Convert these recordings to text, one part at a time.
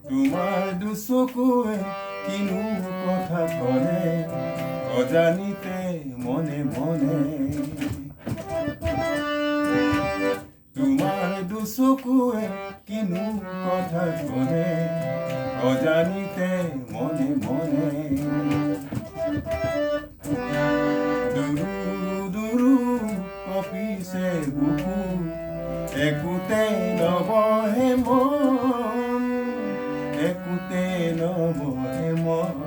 তোমাৰ দুচকুৱে কিনো কথা ক'লে অজানিতে মনে মনে তোমাৰ দুচকুৱে কিনো কথা ক'লে অজানিতে মনে মনে দুৰু দুৰু কঁপিছে বুকু একোতে নবহে মন একোতে নবহে মন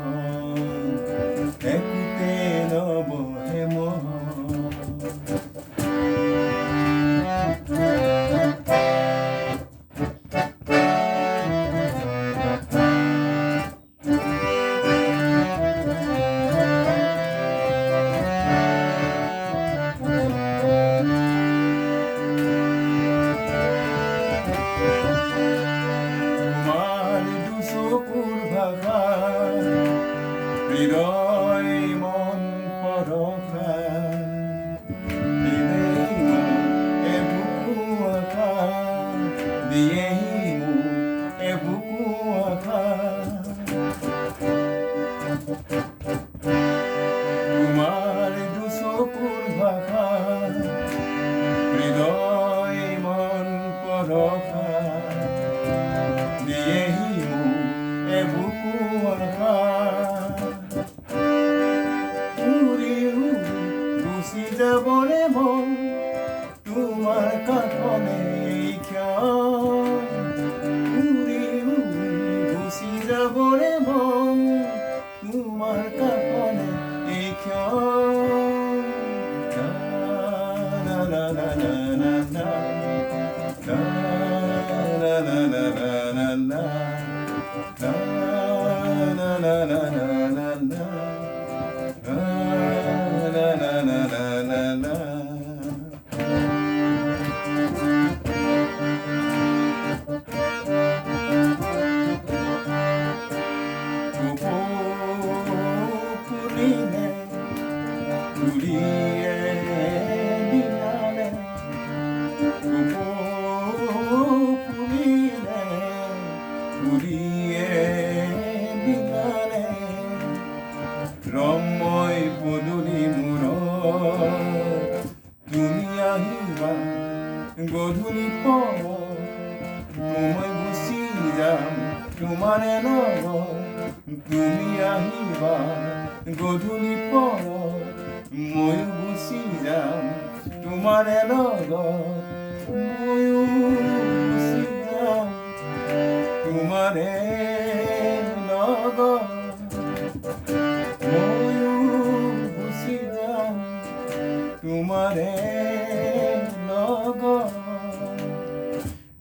একোতে নবহে মন হৃদয় মন পৰশা দিয়েহি মোক এবুকু আশা দিয়েহি মোক এবুকু আশা তোমাৰ দুচকুৰ ভাষা হৃদয় মন পৰশা দিয়েহি মোক এবুকু আশা যাবৰে মন তোমাৰ কাষনে উৰি উৰি গুচি যাবৰে মন তোমাৰ কাষনে না না না না না না na na na na na ৰময় পদূলি মূৰত তুমি আহিবা গধূলি পৰত মই গুচি যাম তোমাৰে লগত তুমি আহিবা গধূলি পৰত ময়ো গুচি যাম তোমাৰে লগত ময়ো গুচি যাম তোমাৰে লগত তোমাৰে লগত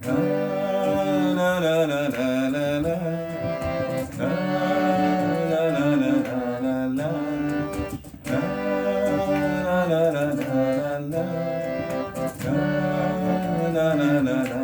না না না না না না na na na na